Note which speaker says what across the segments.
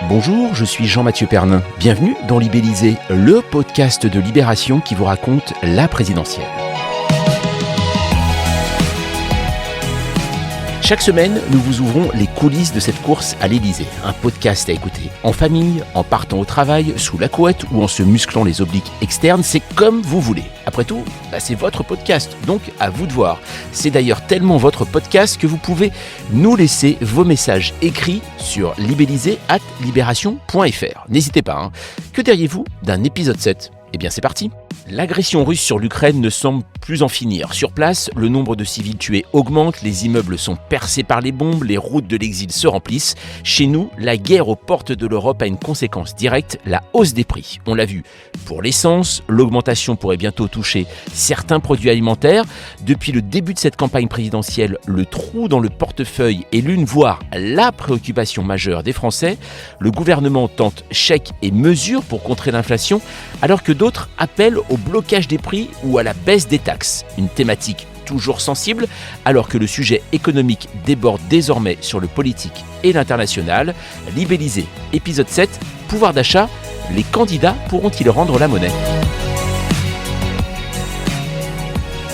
Speaker 1: Bonjour, je suis Jean-Mathieu Pernin. Bienvenue dans Libellisé, le podcast de Libération qui vous raconte la présidentielle. Chaque semaine, nous vous ouvrons les coulisses de cette course à l'Élysée. Un podcast à écouter en famille, en partant au travail, sous la couette ou en se musclant les obliques externes, c'est comme vous voulez. Après tout, c'est votre podcast, donc à vous de voir. C'est d'ailleurs tellement votre podcast que vous pouvez nous laisser vos messages écrits sur libellisé@libération.fr. N'hésitez pas, Que diriez-vous d'un épisode 7 ? Eh bien c'est parti. L'agression russe sur l'Ukraine ne semble plus en finir. Sur place, le nombre de civils tués augmente, les immeubles sont percés par les bombes, les routes de l'exil se remplissent. Chez nous, la guerre aux portes de l'Europe a une conséquence directe, la hausse des prix. On l'a vu pour l'essence, l'augmentation pourrait bientôt toucher certains produits alimentaires. Depuis le début de cette campagne présidentielle, le trou dans le portefeuille est l'une, voire la préoccupation majeure des Français. Le gouvernement tente chèques et mesures pour contrer l'inflation, alors que d'autres appellent au blocage des prix ou à la baisse des taxes. Une thématique toujours sensible, alors que le sujet économique déborde désormais sur le politique et l'international. Libellisé, épisode 7, pouvoir d'achat, les candidats pourront-ils rendre la monnaie ?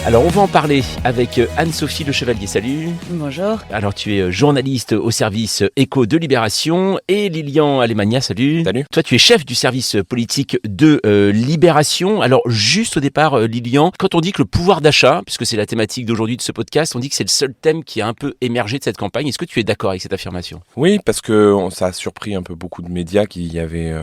Speaker 1: Alors on va en parler avec Anne-Sophie Le Chevalier, salut.
Speaker 2: Bonjour.
Speaker 1: Alors tu es journaliste au service Écho de Libération et Lilian Alemania, salut.
Speaker 3: Salut.
Speaker 1: Toi tu es chef du service politique de Libération. Alors juste au départ Lilian, quand on dit que le pouvoir d'achat, puisque c'est la thématique d'aujourd'hui de ce podcast, on dit que c'est le seul thème qui a un peu émergé de cette campagne. Est-ce que tu es d'accord avec cette affirmation ?
Speaker 3: Oui, parce que ça a surpris un peu beaucoup de médias qui avaient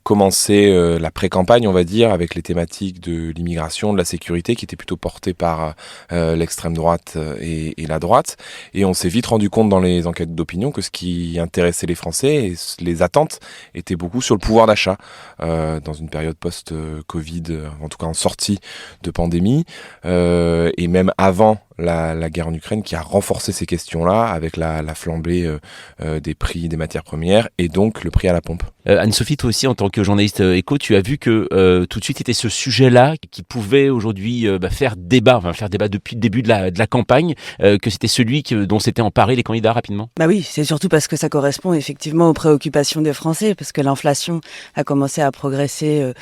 Speaker 3: commencé la pré-campagne, on va dire, avec les thématiques de l'immigration, de la sécurité, qui étaient plutôt porté par l'extrême droite et la droite. Et on s'est vite rendu compte dans les enquêtes d'opinion que ce qui intéressait les Français et les attentes étaient beaucoup sur le pouvoir d'achat dans une période post-Covid, en tout cas en sortie de pandémie, et même avant la guerre en Ukraine qui a renforcé ces questions-là avec la flambée des prix des matières premières et donc le prix à la pompe.
Speaker 1: Anne-Sophie, toi aussi en tant que journaliste éco, tu as vu que tout de suite c'était ce sujet-là qui pouvait aujourd'hui faire débat depuis le début de la campagne, que c'était celui dont s'étaient emparés les candidats rapidement.
Speaker 2: Bah oui, c'est surtout parce que ça correspond effectivement aux préoccupations des Français, parce que l'inflation a commencé à progresser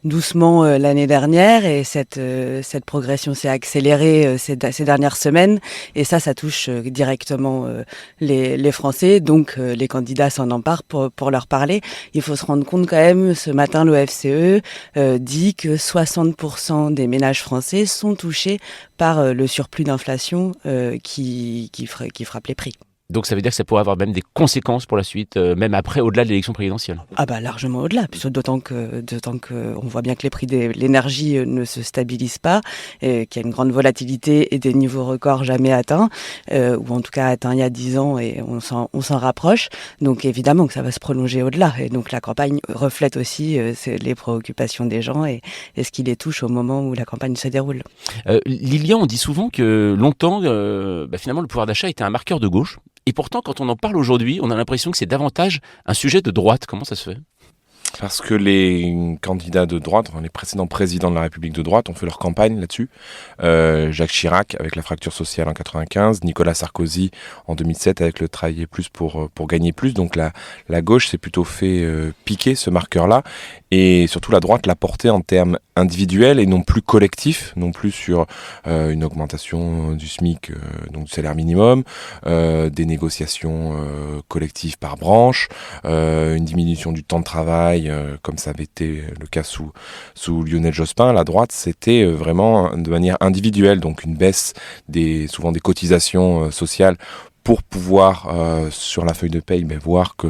Speaker 2: doucement l'année dernière et cette progression s'est accélérée ces dernières semaines et ça touche directement les Français, donc les candidats s'en emparent pour leur parler. Il faut se rendre compte quand même, ce matin l'OFCE dit que 60% des ménages français sont touchés par le surplus d'inflation qui frappe les prix.
Speaker 1: Donc ça veut dire que ça pourrait avoir même des conséquences pour la suite, même après, au-delà de l'élection présidentielle.
Speaker 2: Ah bah largement au-delà, d'autant que on voit bien que les prix de l'énergie ne se stabilisent pas, qu'il y a une grande volatilité et des niveaux records jamais atteints, ou en tout cas atteints il y a 10 ans et on s'en rapproche. Donc évidemment que ça va se prolonger au-delà. Et donc la campagne reflète aussi les préoccupations des gens et ce qui les touche au moment où la campagne se déroule.
Speaker 1: Lilian, on dit souvent que longtemps, finalement le pouvoir d'achat était un marqueur de gauche. Et pourtant, quand on en parle aujourd'hui, on a l'impression que c'est davantage un sujet de droite. Comment ça se fait ?
Speaker 3: Parce que les candidats de droite, les précédents présidents de la République de droite ont fait leur campagne là-dessus. Jacques Chirac avec la fracture sociale en 95, Nicolas Sarkozy en 2007 avec le travailler plus pour gagner plus. Donc la gauche s'est plutôt fait piquer ce marqueur-là. Et surtout la droite l'a porté en termes individuels et non plus collectifs, non plus sur une augmentation du SMIC, donc du salaire minimum, des négociations collectives par branche, une diminution du temps de travail, comme ça avait été le cas sous Lionel Jospin. La droite, c'était vraiment de manière individuelle, donc une baisse souvent des cotisations sociales pour pouvoir, sur la feuille de paye, voir que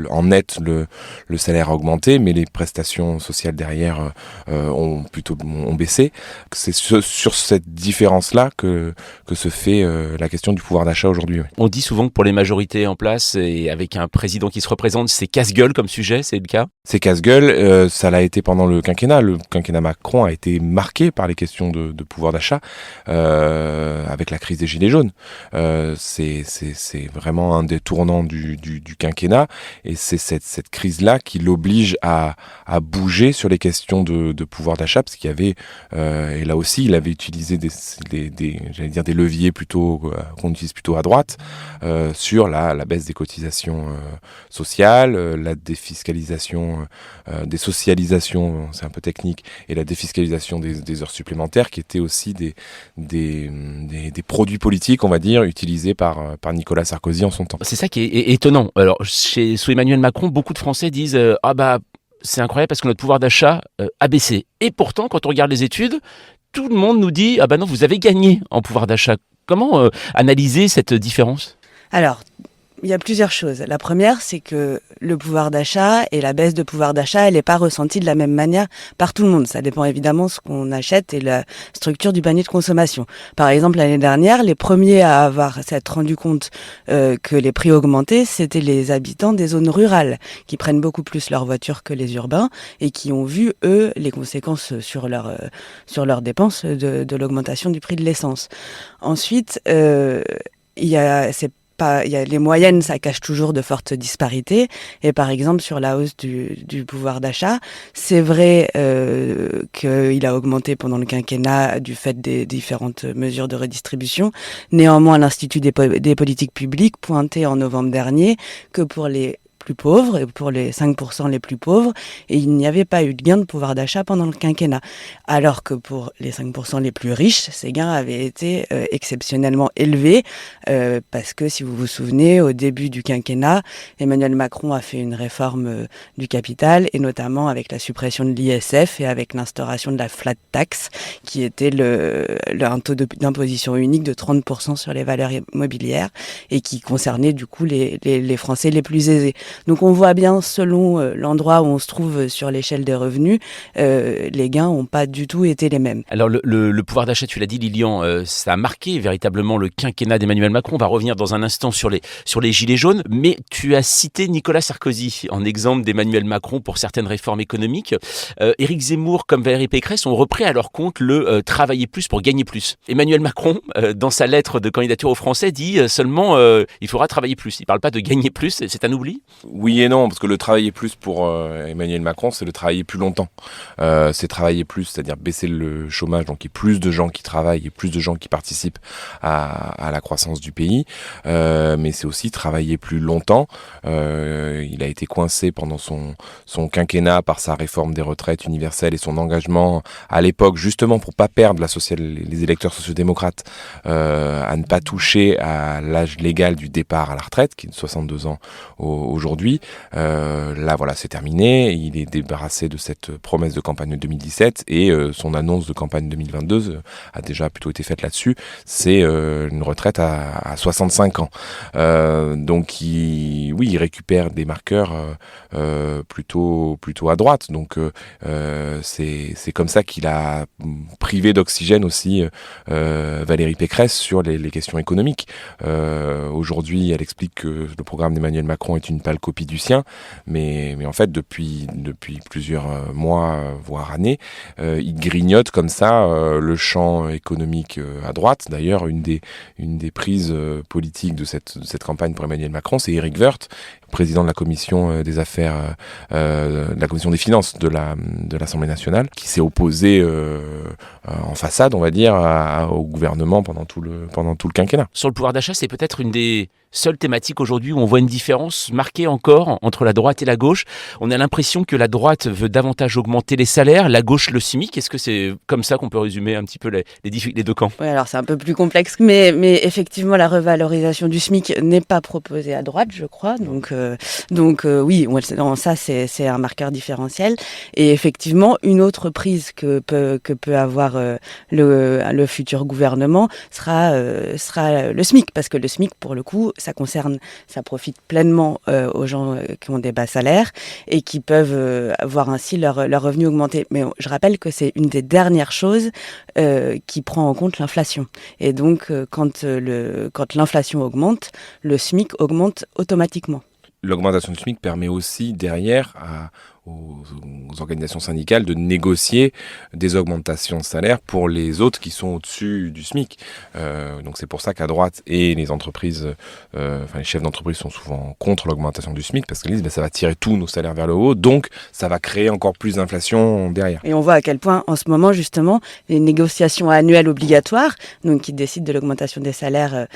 Speaker 3: en net, le salaire a augmenté, mais les prestations sociales derrière ont baissé. C'est sur cette différence-là que se fait la question du pouvoir d'achat aujourd'hui. Oui.
Speaker 1: On dit souvent que pour les majorités en place et avec un président qui se représente, c'est casse-gueule comme sujet, c'est le cas ?
Speaker 3: C'est casse-gueule, ça l'a été pendant le quinquennat. Le quinquennat Macron a été marqué par les questions de pouvoir d'achat avec la crise des Gilets jaunes. c'est vraiment un des tournants du quinquennat, et c'est cette crise-là qui l'oblige à bouger sur les questions de pouvoir d'achat, parce qu'il y avait, et là aussi, il avait utilisé des leviers plutôt qu'on utilise plutôt à droite, sur la baisse des cotisations sociales, la défiscalisation, désocialisation, c'est un peu technique, et la défiscalisation des heures supplémentaires, qui étaient aussi des produits politiques, on va dire, utilisés par Nicolas Sarkozy en son temps.
Speaker 1: C'est ça qui est étonnant. Alors, sous Emmanuel Macron, beaucoup de Français disent c'est incroyable parce que notre pouvoir d'achat a baissé. Et pourtant, quand on regarde les études, tout le monde nous dit non, vous avez gagné en pouvoir d'achat. Comment analyser cette différence ?
Speaker 2: Alors, il y a plusieurs choses. La première, c'est que le pouvoir d'achat et la baisse de pouvoir d'achat, elle n'est pas ressentie de la même manière par tout le monde. Ça dépend évidemment de ce qu'on achète et la structure du panier de consommation. Par exemple, l'année dernière, les premiers à s'être rendu compte que les prix augmentaient, c'était les habitants des zones rurales, qui prennent beaucoup plus leur voiture que les urbains et qui ont vu, eux, les conséquences sur leurs dépenses de l'augmentation du prix de l'essence. Ensuite, les moyennes, ça cache toujours de fortes disparités. Et par exemple, sur la hausse du pouvoir d'achat, c'est vrai qu'il a augmenté pendant le quinquennat du fait des différentes mesures de redistribution. Néanmoins, l'Institut des politiques publiques pointait en novembre dernier que pour les plus pauvres, et pour les 5% les plus pauvres, et il n'y avait pas eu de gain de pouvoir d'achat pendant le quinquennat. Alors que pour les 5% les plus riches, ces gains avaient été exceptionnellement élevés, parce que si vous vous souvenez, au début du quinquennat, Emmanuel Macron a fait une réforme du capital, et notamment avec la suppression de l'ISF et avec l'instauration de la flat tax, qui était un taux d'imposition unique de 30% sur les valeurs immobilières, et qui concernait du coup les Français les plus aisés. Donc on voit bien, selon l'endroit où on se trouve sur l'échelle des revenus, les gains n'ont pas du tout été les mêmes.
Speaker 1: Alors le pouvoir d'achat, tu l'as dit Lilian, ça a marqué véritablement le quinquennat d'Emmanuel Macron. On va revenir dans un instant sur les gilets jaunes, mais tu as cité Nicolas Sarkozy en exemple d'Emmanuel Macron pour certaines réformes économiques. Éric Zemmour comme Valérie Pécresse ont repris à leur compte le travailler plus pour gagner plus. Emmanuel Macron, dans sa lettre de candidature aux Français, dit seulement il faudra travailler plus. Il ne parle pas de gagner plus, c'est un oubli ?
Speaker 3: Oui et non, parce que le travailler plus pour Emmanuel Macron, c'est le travailler plus longtemps. C'est travailler plus, c'est-à-dire baisser le chômage, donc il y a plus de gens qui travaillent, il y a plus de gens qui participent à la croissance du pays, mais c'est aussi travailler plus longtemps. Il a été coincé pendant son quinquennat par sa réforme des retraites universelles et son engagement à l'époque, justement pour pas perdre les électeurs sociodémocrates, à ne pas toucher à l'âge légal du départ à la retraite, qui est de 62 ans aujourd'hui. Là, voilà, c'est terminé. Il est débarrassé de cette promesse de campagne de 2017 et son annonce de campagne 2022 a déjà plutôt été faite là-dessus. C'est une retraite à 65 ans. Donc, il récupère des marqueurs plutôt à droite. Donc, c'est comme ça qu'il a privé d'oxygène aussi Valérie Pécresse sur les questions économiques. Aujourd'hui, elle explique que le programme d'Emmanuel Macron est une pâle copie du sien, mais en fait, depuis plusieurs mois, voire années, il grignote comme ça le champ économique à droite. D'ailleurs, une des prises politiques de cette campagne pour Emmanuel Macron, c'est Éric Woerth, président de la commission des affaires, de la commission des finances de l'Assemblée nationale, qui s'est opposé en façade, on va dire, au gouvernement pendant tout le quinquennat.
Speaker 1: Sur le pouvoir d'achat, c'est peut-être une des seules thématiques aujourd'hui où on voit une différence marquée encore entre la droite et la gauche. On a l'impression que la droite veut davantage augmenter les salaires, la gauche le SMIC. Est-ce que c'est comme ça qu'on peut résumer un petit peu les deux camps ?
Speaker 2: Oui, alors c'est un peu plus complexe, mais effectivement, la revalorisation du SMIC n'est pas proposée à droite, je crois. Donc oui, ça c'est un marqueur différentiel. Et effectivement, une autre prise que peut avoir le futur gouvernement sera le SMIC, parce que le SMIC, pour le coup, ça profite pleinement aux gens qui ont des bas salaires et qui peuvent avoir ainsi leur revenu augmenter. Mais je rappelle que c'est une des dernières choses qui prend en compte l'inflation. Et donc, quand l'inflation augmente, le SMIC augmente automatiquement.
Speaker 3: L'augmentation du SMIC permet aussi derrière aux organisations syndicales de négocier des augmentations de salaire pour les autres qui sont au-dessus du SMIC. Donc c'est pour ça qu'à droite et les entreprises, les chefs d'entreprise sont souvent contre l'augmentation du SMIC parce qu'ils disent ça va tirer tous nos salaires vers le haut, donc ça va créer encore plus d'inflation derrière.
Speaker 2: Et on voit à quel point en ce moment justement les négociations annuelles obligatoires, donc qui décident de l'augmentation des salaires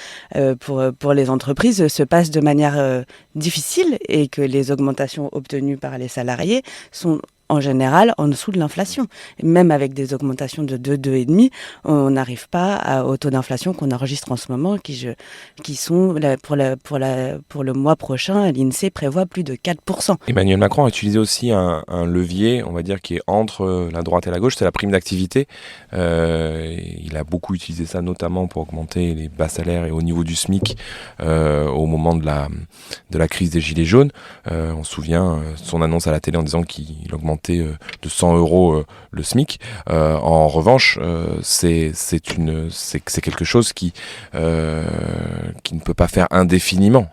Speaker 2: pour les entreprises, se passent de manière difficile et que les augmentations obtenues par les salariés sont en général en dessous de l'inflation. Et même avec des augmentations de 2,5, on n'arrive pas au taux d'inflation qu'on enregistre en ce moment, qui sont, pour le mois prochain, l'INSEE prévoit plus de 4%.
Speaker 3: Emmanuel Macron a utilisé aussi un levier, on va dire, qui est entre la droite et la gauche, c'est la prime d'activité. Il a beaucoup utilisé ça, notamment pour augmenter les bas salaires et au niveau du SMIC au moment de la crise des Gilets jaunes. On se souvient son annonce à la télé en disant qu'il augmentait de 100 € le SMIC. En revanche, c'est quelque chose qui ne peut pas faire indéfiniment.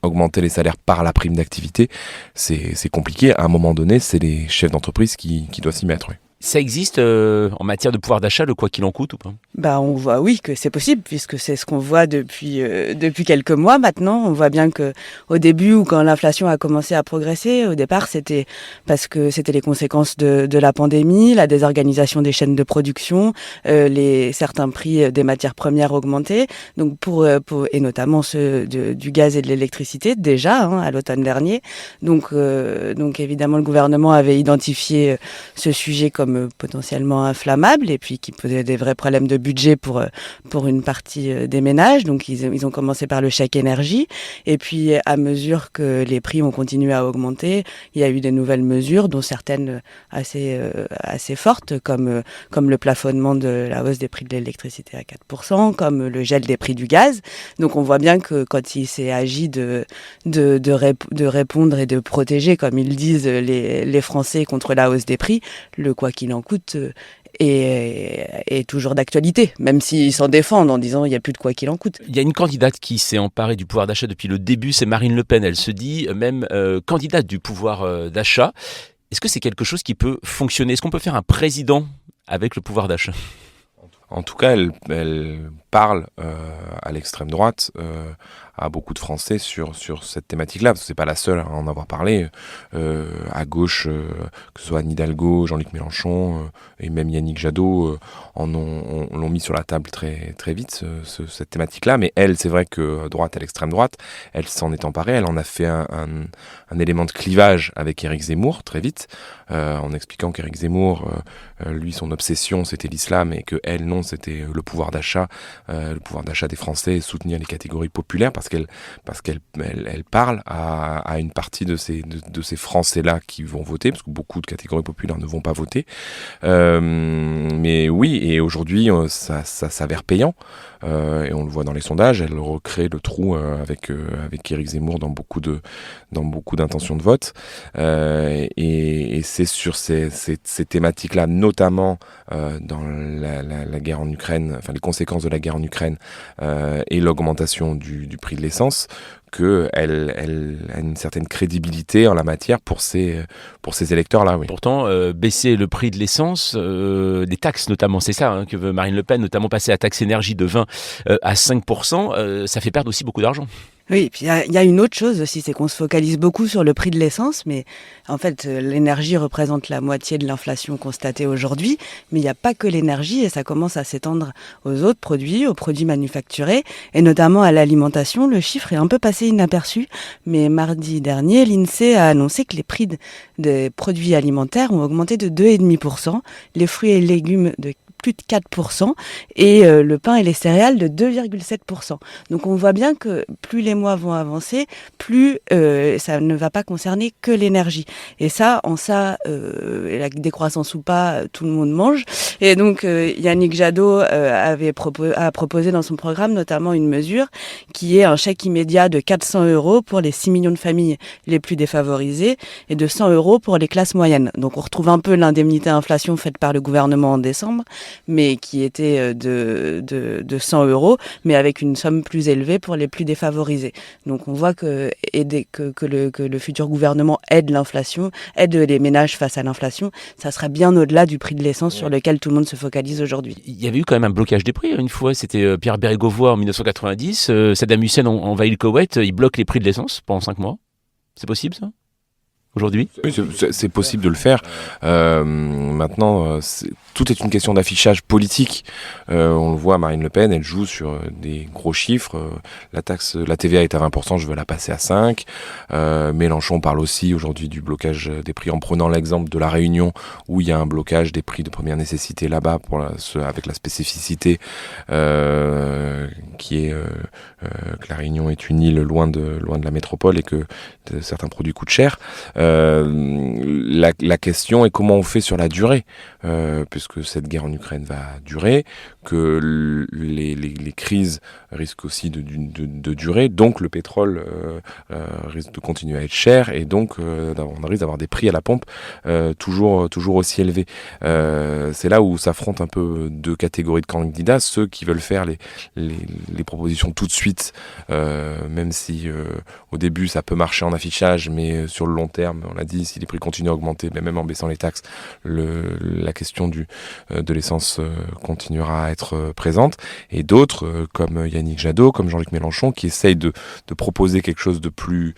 Speaker 3: Augmenter les salaires par la prime d'activité, c'est compliqué. À un moment donné, c'est les chefs d'entreprise qui doivent s'y mettre. Oui.
Speaker 1: Ça existe en matière de pouvoir d'achat, le quoi qu'il en coûte ou pas ?
Speaker 2: On voit oui que c'est possible puisque c'est ce qu'on voit depuis quelques mois maintenant. On voit bien que au début ou quand l'inflation a commencé à progresser, au départ c'était parce que c'était les conséquences de la pandémie, la désorganisation des chaînes de production, certains prix des matières premières augmentaient. Donc et notamment ceux du gaz et de l'électricité déjà à l'automne dernier. Donc évidemment le gouvernement avait identifié ce sujet comme potentiellement inflammable et puis qui posait des vrais problèmes de budget pour une partie des ménages. Donc ils ont commencé par le chèque énergie et puis à mesure que les prix ont continué à augmenter, il y a eu des nouvelles mesures dont certaines assez fortes comme le plafonnement de la hausse des prix de l'électricité à 4%, comme le gel des prix du gaz. Donc on voit bien que quand il s'est agi de répondre et de protéger, comme ils disent, les Français contre la hausse des prix, le quoi qu'il en coûte est toujours d'actualité, même s'ils s'en défendent en disant il n'y a plus de quoi qu'il en coûte.
Speaker 1: Il y a une candidate qui s'est emparée du pouvoir d'achat depuis le début, c'est Marine Le Pen. Elle se dit même candidate du pouvoir d'achat. Est-ce que c'est quelque chose qui peut fonctionner ? Est-ce qu'on peut faire un président avec le pouvoir d'achat ?
Speaker 3: En tout cas, elle parle à l'extrême droite, à beaucoup de Français sur cette thématique-là, parce que c'est pas la seule à en avoir parlé. À gauche, que ce soit Anne Hidalgo, Jean-Luc Mélenchon et même Yannick Jadot l'ont mis sur la table très, très vite, cette thématique-là. Mais elle, c'est vrai que à l'extrême droite, elle s'en est emparée. Elle en a fait un élément de clivage avec Éric Zemmour très vite, en expliquant qu'Éric Zemmour, lui, son obsession, c'était l'islam et que elle, non, c'était le pouvoir d'achat des Français et soutenir les catégories populaires parce qu'elle parle à une partie de ces Français-là qui vont voter, parce que beaucoup de catégories populaires ne vont pas voter. Mais oui, et aujourd'hui, ça s'avère payant. Et on le voit dans les sondages, elle recrée le trou avec Éric Zemmour dans beaucoup d'intentions de vote. Et c'est sur ces thématiques-là, notamment dans la guerre en Ukraine, enfin les conséquences de la guerre en Ukraine et l'augmentation du prix de l'essence, qu'elle a une certaine crédibilité en la matière pour ces électeurs-là. Oui.
Speaker 1: Pourtant, baisser le prix de l'essence, des taxes notamment, c'est ça que veut Marine Le Pen, notamment passer la taxe énergie de 20 à 5%, ça fait perdre aussi beaucoup d'argent.
Speaker 2: Oui, et puis il y a une autre chose aussi, c'est qu'on se focalise beaucoup sur le prix de l'essence, mais en fait l'énergie représente la moitié de l'inflation constatée aujourd'hui, mais il n'y a pas que l'énergie et ça commence à s'étendre aux autres produits, aux produits manufacturés et notamment à l'alimentation. Le chiffre est un peu passé inaperçu, mais mardi dernier, l'INSEE a annoncé que les prix des produits alimentaires ont augmenté de 2,5%, les fruits et légumes de plus de 4% et le pain et les céréales de 2,7%. Donc on voit bien que plus les mois vont avancer, plus ça ne va pas concerner que l'énergie. Et ça, la décroissance ou pas, tout le monde mange. Et donc Yannick Jadot a proposé dans son programme notamment une mesure qui est un chèque immédiat de 400 € pour les 6 millions de familles les plus défavorisées et de 100 € pour les classes moyennes. Donc on retrouve un peu l'indemnité inflation faite par le gouvernement en décembre, mais qui était de 100 €, mais avec une somme plus élevée pour les plus défavorisés. Donc on voit que le futur gouvernement aide l'inflation, aide les ménages face à l'inflation. Ça sera bien au-delà du prix de l'essence sur lequel tout le monde se focalise aujourd'hui.
Speaker 1: Il y avait eu quand même un blocage des prix une fois, c'était Pierre Bérégovoy en 1990, Saddam Hussein envahit le Koweït, il bloque les prix de l'essence pendant 5 mois. C'est possible ça aujourd'hui ?
Speaker 3: Oui, c'est possible de le faire. Maintenant, tout est une question d'affichage politique. On le voit, Marine Le Pen, elle joue sur des gros chiffres. La TVA est à 20%, je veux la passer à 5%. Mélenchon parle aussi aujourd'hui du blocage des prix en prenant l'exemple de La Réunion, où il y a un blocage des prix de première nécessité là-bas, avec la spécificité qui est que La Réunion est une île loin de la métropole et que certains produits coûtent cher. La question est comment on fait sur la durée, puisque cette guerre en Ukraine va durer, que les crises risquent aussi de durer, donc le pétrole risque de continuer à être cher et donc on risque d'avoir des prix à la pompe toujours aussi élevés. C'est là où s'affrontent un peu deux catégories de candidats, ceux qui veulent faire les propositions tout de suite, même si au début ça peut marcher en affichage, mais sur le long terme, on l'a dit, si les prix continuent à augmenter, mais même en baissant les taxes, la question de l'essence continuera à être présente. Et d'autres, comme Yannick Jadot, comme Jean-Luc Mélenchon, qui essayent de proposer quelque chose de plus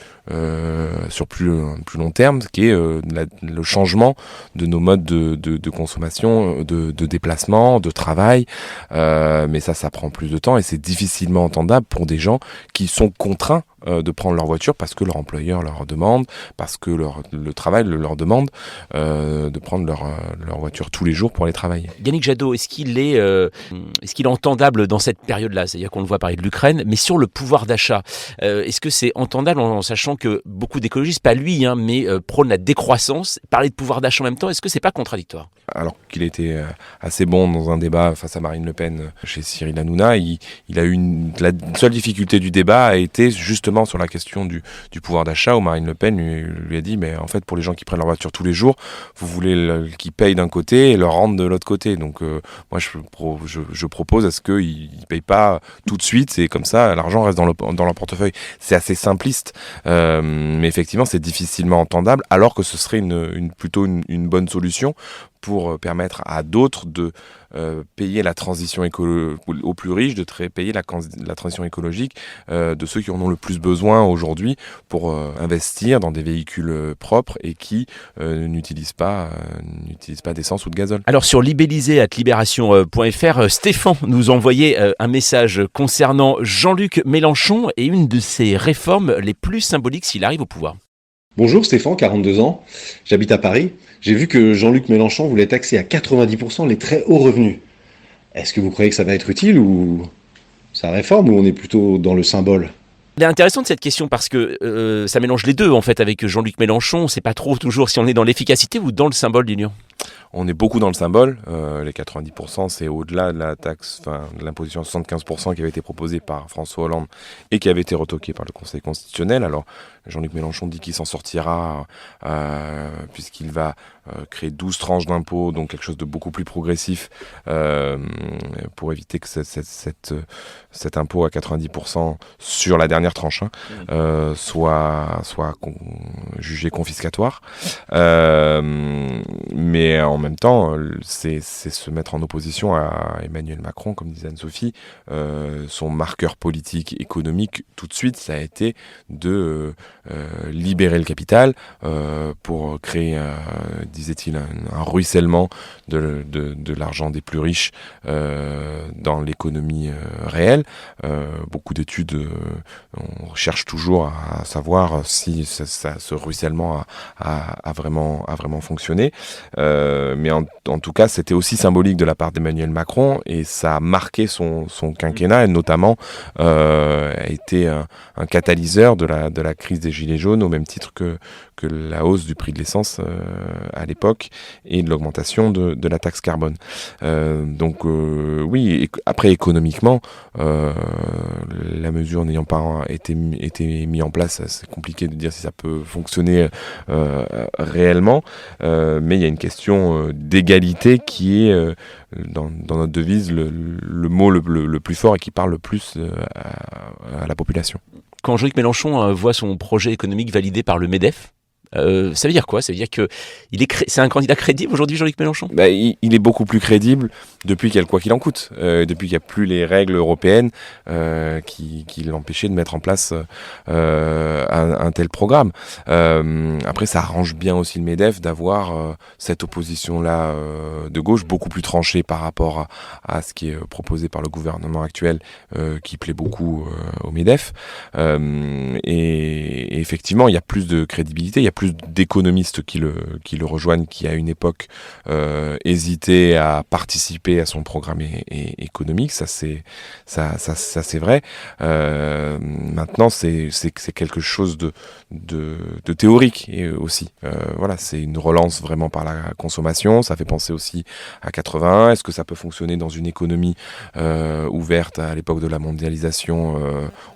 Speaker 3: sur plus long terme, qui est le changement de nos modes de consommation, de déplacement, de travail. Mais ça prend plus de temps et c'est difficilement entendable pour des gens qui sont contraints de prendre leur voiture parce que leur employeur leur demande, parce que le travail leur demande de prendre leur voiture tous les jours pour aller travailler.
Speaker 1: Yannick Jadot, est-ce qu'il est entendable dans cette période-là ? C'est-à-dire qu'on le voit parler de l'Ukraine, mais sur le pouvoir d'achat, est-ce que c'est entendable en sachant que beaucoup d'écologistes, pas lui, mais prônent la décroissance, parler de pouvoir d'achat en même temps, est-ce que c'est pas contradictoire ?
Speaker 3: Alors qu'il était assez bon dans un débat face à Marine Le Pen chez Cyril Hanouna, il a eu la seule difficulté du débat a été justement sur la question du pouvoir d'achat, où Marine Le Pen lui a dit mais en fait pour les gens qui prennent leur voiture tous les jours, vous voulez qu'ils payent d'un côté et leur rendre de l'autre côté. Donc moi je propose à ce qu'ils ne payent pas tout de suite et comme ça l'argent reste dans leur portefeuille. C'est assez simpliste, mais effectivement c'est difficilement entendable alors que ce serait plutôt une bonne solution pour permettre à d'autres de payer la transition aux plus riches, de payer la transition écologique de ceux qui en ont le plus besoin aujourd'hui pour investir dans des véhicules propres et qui n'utilisent pas d'essence ou de gazole.
Speaker 1: Alors sur libellisé@libération.fr, Stéphane nous envoyait un message concernant Jean-Luc Mélenchon et une de ses réformes les plus symboliques s'il arrive au pouvoir.
Speaker 4: Bonjour Stéphane, 42 ans, j'habite à Paris. J'ai vu que Jean-Luc Mélenchon voulait taxer à 90% les très hauts revenus. Est-ce que vous croyez que ça va être utile ou sa réforme, ou on est plutôt dans le symbole ?
Speaker 1: Elle est intéressante cette question parce que ça mélange les deux en fait avec Jean-Luc Mélenchon. On ne sait pas trop toujours si on est dans l'efficacité ou dans le symbole d'union.
Speaker 3: On est beaucoup dans le symbole. Les 90%, c'est au-delà de la taxe, de l'imposition à 75% qui avait été proposée par François Hollande et qui avait été retoquée par le Conseil constitutionnel. Alors, Jean-Luc Mélenchon dit qu'il s'en sortira puisqu'il va créer 12 tranches d'impôts, donc quelque chose de beaucoup plus progressif pour éviter que cet impôt à 90% sur la dernière tranche soit jugé confiscatoire. Mais en même temps, c'est se mettre en opposition à Emmanuel Macron, comme disait Anne-Sophie. Son marqueur politique, économique, tout de suite, ça a été de libérer le capital pour créer, disait-il, un ruissellement de l'argent des plus riches dans l'économie réelle. Beaucoup d'études on cherche toujours à savoir si ce ruissellement a vraiment fonctionné. Mais en tout cas, c'était aussi symbolique de la part d'Emmanuel Macron et ça a marqué son quinquennat et notamment a été un catalyseur de la crise des Gilets jaunes au même titre que la hausse du prix de l'essence à l'époque et de l'augmentation de la taxe carbone. Donc oui, après économiquement, la mesure n'ayant pas été mise en place, c'est compliqué de dire si ça peut fonctionner réellement, mais il y a une question notion d'égalité qui est dans notre devise le mot le plus fort et qui parle le plus à la population.
Speaker 1: Quand Jean-Luc Mélenchon voit son projet économique validé par le MEDEF, ça veut dire quoi ? Ça veut dire que c'est un candidat crédible aujourd'hui, Jean-Luc Mélenchon ?
Speaker 3: Il est beaucoup plus crédible depuis qu'il y a le quoi qu'il en coûte, depuis qu'il n'y a plus les règles européennes qui l'empêchaient de mettre en place un tel programme. Après, ça arrange bien aussi le MEDEF d'avoir cette opposition-là de gauche beaucoup plus tranchée par rapport à ce qui est proposé par le gouvernement actuel, qui plaît beaucoup au MEDEF. Et effectivement, il y a plus de crédibilité, il y a plus d'économistes qui le rejoignent, qui à une époque hésitaient à participer à son programme économique. Ça c'est vrai. Maintenant, c'est quelque chose de théorique et aussi. Voilà, c'est une relance vraiment par la consommation. Ça fait penser aussi à 81. Est-ce que ça peut fonctionner dans une économie ouverte à l'époque de la mondialisation?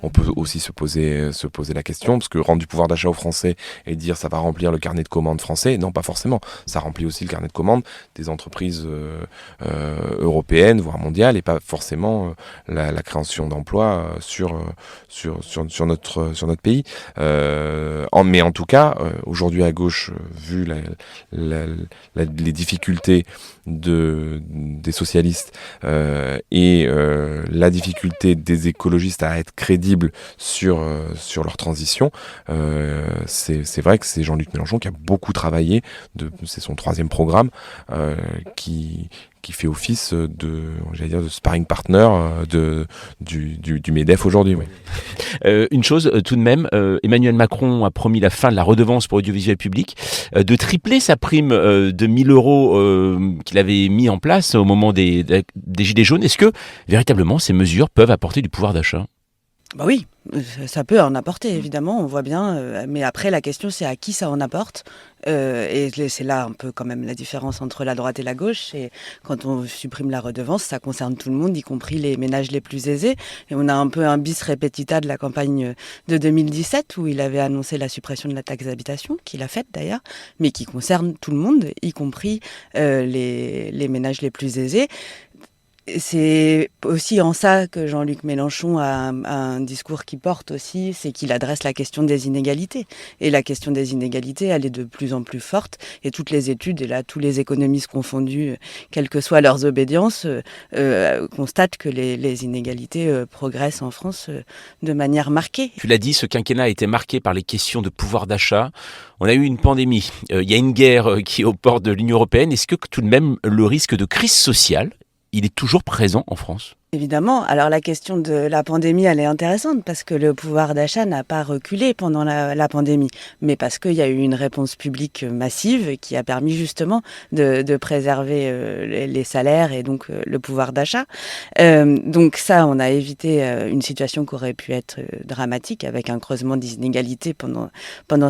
Speaker 3: On peut aussi se poser la question, parce que rendre du pouvoir d'achat aux Français et dire ça va remplir le carnet de commandes français, non, pas forcément. Ça remplit aussi le carnet de commandes des entreprises européennes, voire mondiales, et pas forcément la création d'emplois sur notre pays. Mais en tout cas, aujourd'hui à gauche, vu les difficultés des socialistes et la difficulté des écologistes à être crédibles sur leur transition, c'est vrai que c'est Jean-Luc Mélenchon qui a beaucoup travaillé, c'est son 3e programme, qui fait office de sparring partner du MEDEF aujourd'hui. Oui.
Speaker 1: Une chose tout de même, Emmanuel Macron a promis la fin de la redevance pour l'audiovisuel public, de tripler sa prime de 1 000 € qu'il avait mis en place au moment des Gilets jaunes. Est-ce que véritablement ces mesures peuvent apporter du pouvoir d'achat ?
Speaker 2: Oui, ça peut en apporter, évidemment, on voit bien. Mais après, la question, c'est à qui ça en apporte. Et c'est là un peu quand même la différence entre la droite et la gauche. Et quand on supprime la redevance, ça concerne tout le monde, y compris les ménages les plus aisés. Et on a un peu un bis repetita de la campagne de 2017, où il avait annoncé la suppression de la taxe d'habitation, qu'il a faite d'ailleurs, mais qui concerne tout le monde, y compris les ménages les plus aisés. C'est aussi en ça que Jean-Luc Mélenchon a un discours qui porte aussi, c'est qu'il adresse la question des inégalités. Et la question des inégalités, elle est de plus en plus forte. Et toutes les études, et là, tous les économistes confondus, quelles que soient leurs obédiences, constatent que les inégalités progressent en France de manière marquée.
Speaker 1: Tu l'as dit, ce quinquennat a été marqué par les questions de pouvoir d'achat. On a eu une pandémie, il y a une guerre qui est aux portes de l'Union européenne. Est-ce que tout de même le risque de crise sociale, il est toujours présent en France ?
Speaker 2: Évidemment. Alors la question de la pandémie, elle est intéressante parce que le pouvoir d'achat n'a pas reculé pendant la pandémie, mais parce qu'il y a eu une réponse publique massive qui a permis justement de préserver les salaires et donc le pouvoir d'achat. Donc ça, on a évité une situation qui aurait pu être dramatique avec un creusement des inégalités pendant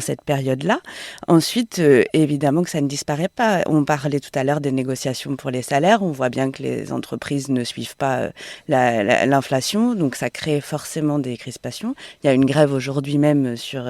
Speaker 2: cette période-là. Ensuite, évidemment que ça ne disparaît pas. On parlait tout à l'heure des négociations pour les salaires. On voit bien que les entreprises ne suivent pas l'inflation, donc ça crée forcément des crispations. Il y a une grève aujourd'hui même sur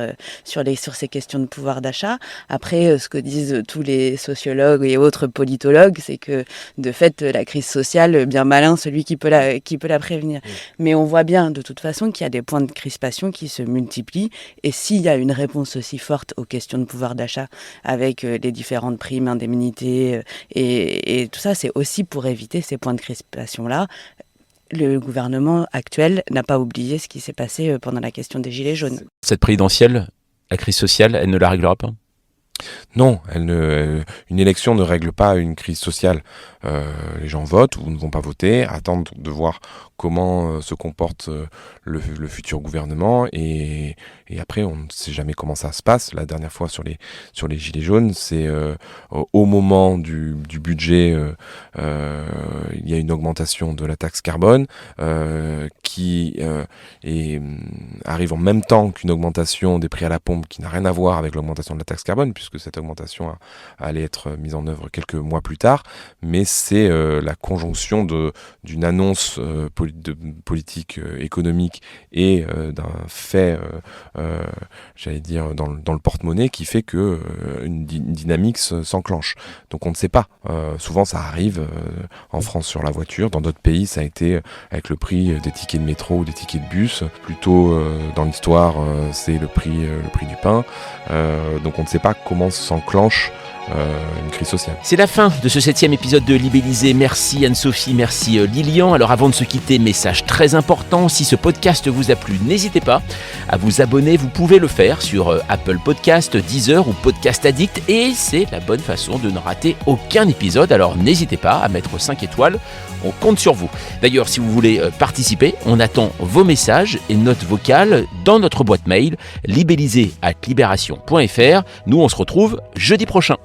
Speaker 2: ces questions de pouvoir d'achat. Après, ce que disent tous les sociologues et autres politologues, c'est que de fait, la crise sociale, bien malin celui qui peut la prévenir. Mais on voit bien de toute façon qu'il y a des points de crispation qui se multiplient, et s'il y a une réponse aussi forte aux questions de pouvoir d'achat avec les différentes primes, indemnités et tout ça, c'est aussi pour éviter ces points de crispation-là. Le gouvernement actuel n'a pas oublié ce qui s'est passé pendant la question des Gilets jaunes.
Speaker 1: Cette présidentielle, la crise sociale, elle ne la réglera pas ?
Speaker 3: Non, une élection ne règle pas une crise sociale. Les gens votent ou ne vont pas voter, attendent de voir comment se comporte le futur gouvernement et après on ne sait jamais comment ça se passe. La dernière fois sur les Gilets jaunes, c'est au moment du budget, il y a une augmentation de la taxe carbone qui arrive en même temps qu'une augmentation des prix à la pompe qui n'a rien à voir avec l'augmentation de la taxe carbone, puisque cette augmentation allait être mise en œuvre quelques mois plus tard, mais c'est la conjonction d'une annonce de politique économique et d'un fait, j'allais dire, dans le porte-monnaie qui fait que une dynamique s'enclenche. Donc on ne sait pas. Souvent ça arrive en France sur la voiture. Dans d'autres pays, ça a été avec le prix des tickets de métro ou des tickets de bus. Plutôt dans l'histoire, c'est le prix du pain. Donc on ne sait pas comment s'enclenche une crise sociale.
Speaker 1: C'est la fin de ce 7e épisode de Libellisé. Merci Anne-Sophie, merci Lilian. Alors avant de se quitter, message très important, si ce podcast vous a plu, n'hésitez pas à vous abonner. Vous pouvez le faire sur Apple Podcast, Deezer ou Podcast Addict et c'est la bonne façon de ne rater aucun épisode. Alors n'hésitez pas à mettre 5 étoiles, on compte sur vous. D'ailleurs, si vous voulez participer, on attend vos messages et notes vocales dans notre boîte mail libellisé@libération.fr. Nous, on se retrouve jeudi prochain.